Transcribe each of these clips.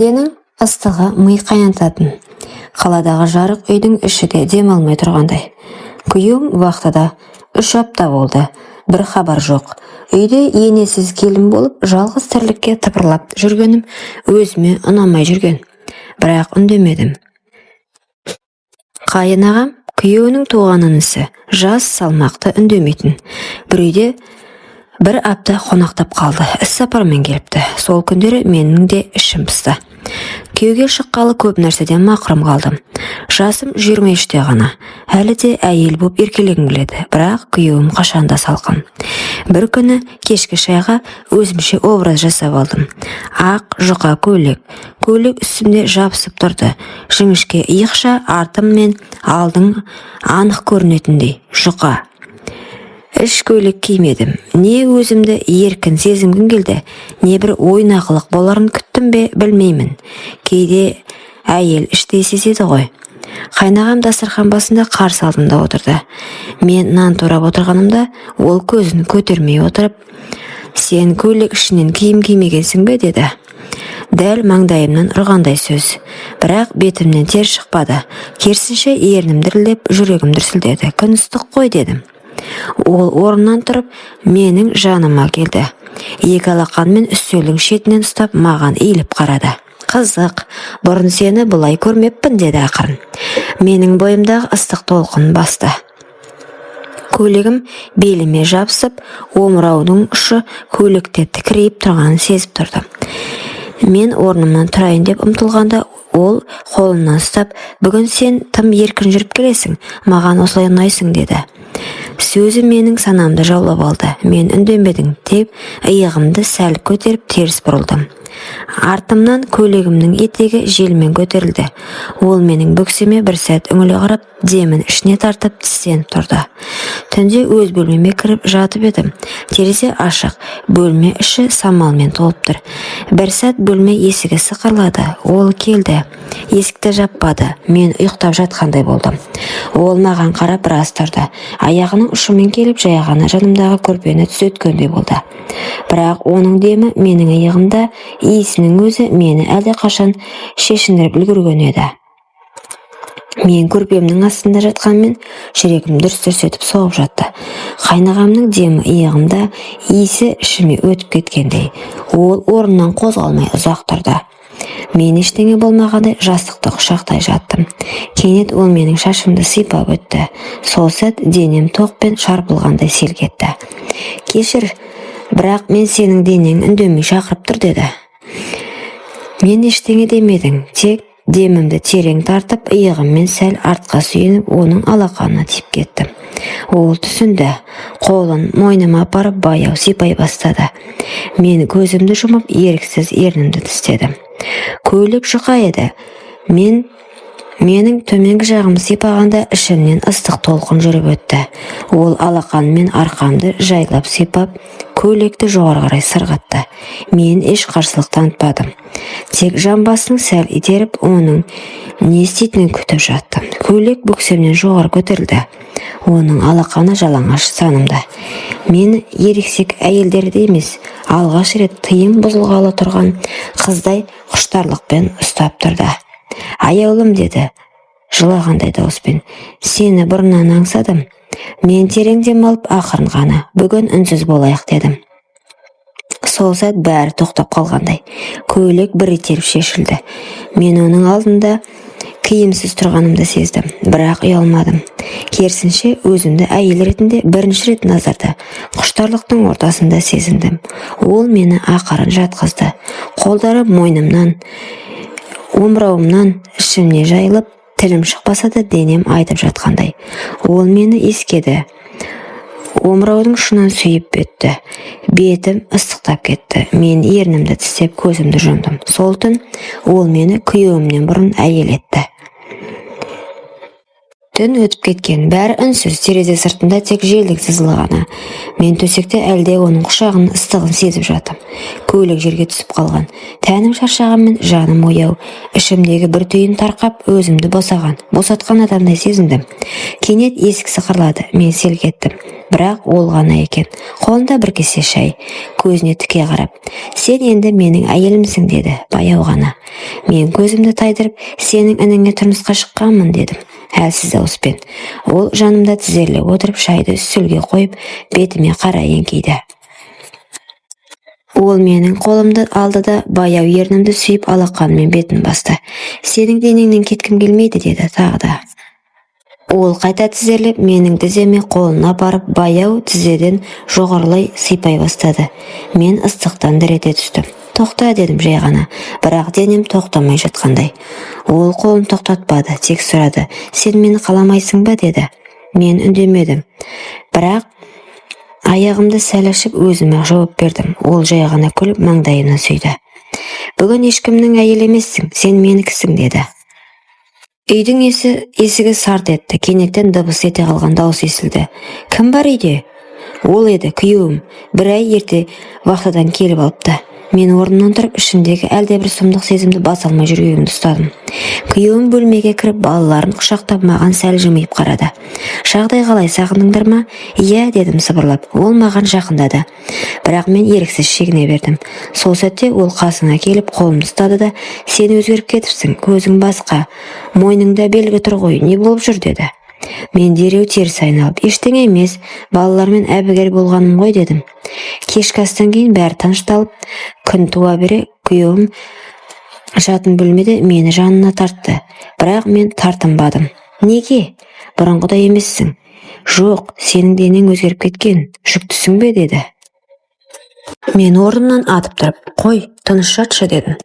Шілденің ыстығы ми қайнататын. Қаладағы жарық үйдің іші де дем алмай тұрғандай. Күйеуім вахтада 3 апта болды. Бір хабар жоқ. Үйде енесіз келін болып, жалғыз тірлікке тыпырлап жүргенім өзіме ұнамай жүрген. Бірақ үндемедім. Қайынағам күйеуінің туған інісі, жас салмақты үндемейтін. Bir үйде бір апта қонақтап қалды. Іс сапармен келіпті. Сол күндері менің де ішім пысты. Күйеуге шыққалы көп нәрседен мақұрым қалдым. Жасым 23-те ғана. Әлі де әйел боп еркелегім келеді. Бірақ күйеуім қашанда салқын. Бір күні кешкі шайға өзімше образ жасап алдым. Ақ жұқа көйлек. Көйлек үстімде жабысып тұрды. Жіңішке иықша артым мен алдың анық көрінетіндей жұқа. Іш көйлек кимедім. Не өзімді еркін сезінгім келді, не бір ойнақылық боларын күттім бе білмеймін. Кейде әйел іштей сезеді ғой. Қайнағам дастархан басында қарсы алдымда отырды. Мен нан турап отырғанымда ол көзін көтермей отырып, «Сен көйлек ішінен киім кимегенсің бе?» деді. Дәл маңдайымнан ұрғандай сөз. Бірақ бетімнен тер шықпады. Керісінше ернім дірілдеп, жүрегім дүрсілдеді. «Күн ыстық қой» дедім. Ол орнынан тұрып, менің жаныма келді. Екі алақанымен үстелдің шетінен ұстап, маған иіліп қарады. «Қызық, бұрын сені бұлай көрмеппін» деді ақырын. Менің бойымдағы ыстық толқын басты. Көйлегім беліме жабысып, омыраудың ұшы көйлекте тікірейіп тұрғанын сезіп тұрдым. Мен орнымнан тұрайын деп ұмтылғанда, ол қолымнан ұстап, «Бүгін сен тым еркін жүріп келесің, маған осылай ұнайсың» деді. Сөзі менің санамды жаулап алды. Мен үндемедім деп, иығымды сәл көтеріп теріс бұрылдым. Артымнан көйлегімнің етегі желмен көтерілді. Ол менің бөксеме бір сәт үңіле қарап, демін ішіне тартып тістеніп тұрды. Түнде өз бөлмеме кіріп жатып едім. Терезе ашық, бөлме іші самалмен толып тұр. Бір сәт бөлме есігі сықырлады. Ол келді. Есікті жаппады. Мен ұйықтап жатқандай болдым. Ол маған қарап біраз тұрды. Аяғының ұшымен келіп жайғаны жанымдағы көрпені түзеткендей болды. Бірақ оның демі менің иығымда, иісінің өзі мені әлде қашан шешіндіріп үлгерген еді. Мен көрпемнің астында жатқанмен жүрегім дүрс-дүрс етіп соғып жатты. Қайнағамның демі иығымда, иісі ішіме өтіп кеткендей. Ол орнынан қозғалмай ұзақ тұрды. Мен ештеңе болмағандай жастықты құшақтай жаттым. Кенет ол менің шашымды сипап өтті. Сол сәт денем тоқпен шарпылғандай селк етті. «Кешір, бірақ мен сенің денең үндемей шақырып тұр» деді. Мен ештеңе демедім, тек демімді терең тартып, иығыммен сәл артқа сүйеніп, оның алақанына тиіп кеттім. Ол түсінді. Қолын мойныма апарып баяу сипай бастады. Мен көзімді жұмып, еріксіз ернімді тістедім. Көйлек жұқа еді. Менің төменгі жағымды сипағанда ішімнен ыстық толқын жүріп өтті. Ол алақанымен арқамды жайлап сипап, көйлекті жоғары қарай сырғатты. Мен еш қарсылық танытпадым. Тек жамбасын сәл итеріп, оның не істейтінін күтіп жаттым. Көйлек бөксемнен жоғары көтерілді. Оның алақаны жалаңаш санымда. Мені ересек әйелдерді емес, алғаш рет тыйым бұзылғалы тұрған қыздай құштарлықпен ұстап тұрды. «Аяулым» деді, жылағандай дауыспен. «Сені бұрыннан аңсадым». Мен терең дем алып ақырын ғана, «Бүгін үнсіз болайық» дедім. Сол сәт бәрі тоқтап қалғандай. Көйлек бір итеріп шешілді. Мен оның алдында киімсіз тұрғанымды сездім, бірақ ұялмадым. Керісінше өзімді әйел ретінде бірінші рет назарда, құштарлықтың ортасында сезіндім. Ол мені ақырын жатқызды. Қолдары мойнымнан, омырауымнан ішімне жайылып, тілім шықпаса да денем айтып жатқандай. Ол мені иіскеді. Омыраудың ұшынан сүйіп өтті. Бетім ыстықтап кетті. Мен ернімді тістеп көзімді жұмдым. Сол түн ол мені күйеуімнен бұрын әйел етті. Түн өтіп кеткен, бәрі үнсіз, терезе сыртында тек желдің сызылы ғана. Мен төсекте әлде оның құшағының ыстығын сезіп жатым. Көйлек жерге түсіп қалған. Тәнім шаршағанмен жаным ояу. Ішімдегі бір түйін тарқап, өзімді босатқан адамдай сезіндім. Кенет есік сықырлады, мен селк еттім. Бірақ ол ғана екен. Қолында бір кесе шай. Көзіне тіке қарап, "Сен енді менің әйелімсің" деді, баяу ғана. Мен көзімді тайдырып, "Сенің ініңе тұрмысқа шыққанмын" дедім, әлсіз дауыспен. Ол жанымда тізерлеп отырып шайды үстелге қойып, бетіме қарай еңкейді. Ол менің қолымды алды да баяу ернімді сүйіп алақанымен бетін басты. "Сенің денеңнен кеткім келмейді" деді тағы да. Ол қайта тізерлеп, менің тіземе қолын апарып, баяу тізеден жоғарылай сипай бастады. Мен ыстықтан дір ете түстім. "Тоқта" дедім жай ғана, бірақ денем тоқтамай жатқандай. Ол қолын тоқтатпады, тек сұрады, "Сен мені қаламайсың ба" деді. Мен үндемедім, бірақ аяғымды сәл ашып өзіме жауап бердім. Ол жай ғана күліп маңдайымнан сүйді. "Бүгін ешкімнің әйелі емессің, сен менікісің" деді. Үйдің есігі сарт етті. Кенеттен дыбыс ете қалған дауыс естілді. "Кім бар үйде?" Ол еді, күйеуім. Бір ай ерте вахтадан келіп алыпты. Мен орнымнан тұрып, ішімдегі әлде бір сұмдық сезімді баса алмай жүрегімді ұстадым. Күйеуім бөлмеге кіріп, балаларын құшақтап маған сәл жымиып қарады. "Жағдай қалай, сағындыңдар ма?" "Иә" дедім сыбырлап. Ол маған жақындады. Бірақ мен еріксіз шегіне бердім. Сол сәтте ол қасына келіп қолымды ұстады да, "Сен өзгеріп кетіпсің, көзің басқа. Мойныңда белгі тұр ғой, не болып жүр" деді. Мен дереу теріс айналып, "Ештеңе емес, балалармен әбігер болғаным ғой" дедім. Кешкі астан кейін бәрі тынышталып, күн туа бере күйеуім жатын бөлмеде мені жанына тартты. Бірақ мен тартынбадым. "Неге? Бұрынғыдай емессің." "Жоқ, сенің денең өзгеріп кеткен, жүктісің бе" деді. Мен орнымнан атып тұрып, "Қой, тыныш жатшы" дедім.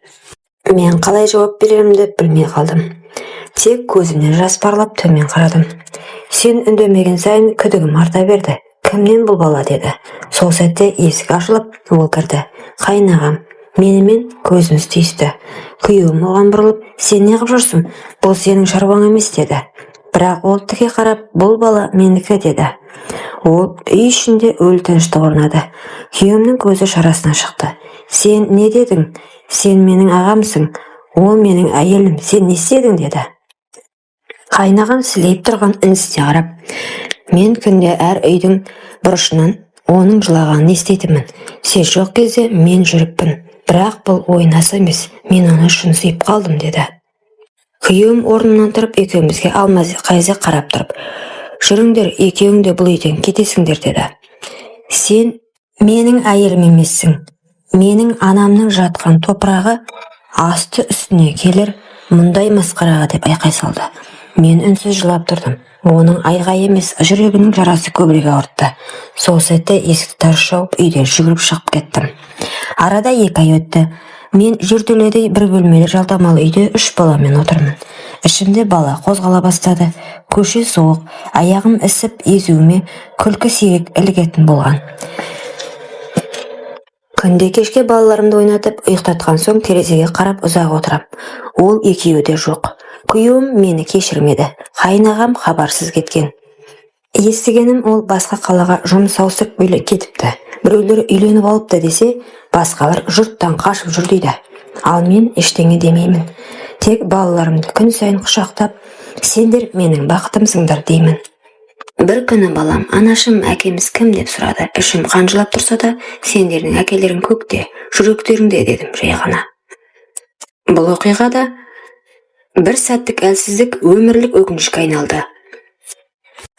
Мен қалай жауап берерімді білмей қалдым. Тек көзімнен жас парлап төмен қарадым. Сен үндемеген сайын күдігім арта берді. "Кімнен бұл бала" деді. Сол сәтте есік ашылып, ол кірді. "Қайнағам." Менімен көзіміз түйісті. Күйеуім оған бұрылып, "Сен не қылып жүрсің? Бұл сенің шаруаң емес" деді. Бірақ ол тіке қарап, "Бұл бала менікі" деді. Ол үй ішінде өлі тыныштық орнады. Күйеуімнің көзі шарасынан шықты. "Сен не дедің? Сен менің ағамсың. Ол менің әйелім. Сен не істедің" деді. Қайнағам сілейіп тұрған інісіне қарап, "Мен күнде әр үйдің бұрышынан оның жылағанын еститінмін. Сен жоқ кезде мен жүріппін. Бірақ бұл ойнасы емес, мен оны шын сүйіп қалдым" деді. Күйеуім орнынан тұрып, екеумізге алма-қайза қарап тұрып, "Жүріңдер, екеуің де бұл үйден кетесіңдер" деді. "Сен менің әйелім емессің. Менің анамның жатқан топырағы асты үстіне келер мұндай масқараға" деп айқай салды. Мен үнсіз жылап тұрдым. Оның айғай емес, жүрегінің жарасы көбірек ауыртты. Сол сәтте есікті тарс жауып, үйден жүгіріп шығып кеттім. Арада 2 ай өтті. Мен жертөледей бір бөлмелі жалдамалы үйде 3 баламен отырмын. Ішімде бала қозғала бастады. Көше суық, аяғым ісіп, езуіме күлкі сирек ілігетін болған. Күнде кешке балаларымды ойнатып, ұйықтатқан соң терезеге қарап ұзақ отырам. Ол екеуі де жоқ. Күйеуім мені кешірмеді. Қайнағам хабарсыз кеткен. Естігенім, ол басқа қалаға жұмыс ауыстырып кетіпті. Біреулер үйленіп алыпты десе, басқалар жұрттан қашып жүр дейді. Ал мен ештеңе демеймін. Тек балаларымды күн сайын құшақтап, "Сендер менің бақытымсыңдар" деймін. Бір күні балам, "Анашым, әкеміз кім?" деп сұрады. Ішім қанжылап тұрса да, "Сендердің әкелерің көкте, жүректеріңде" дедім жай ғана. Бұл оқиғада бір сәттік әлсіздік өмірлік өкінішке айналды.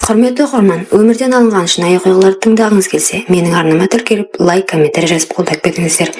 Құрметті оқырман, өмірден алынған шынайы оқиғаларды тыңдағыңыз келсе, менің арнама тіркеліп, лайк, комментарий жазып қолдап кетіңіздер.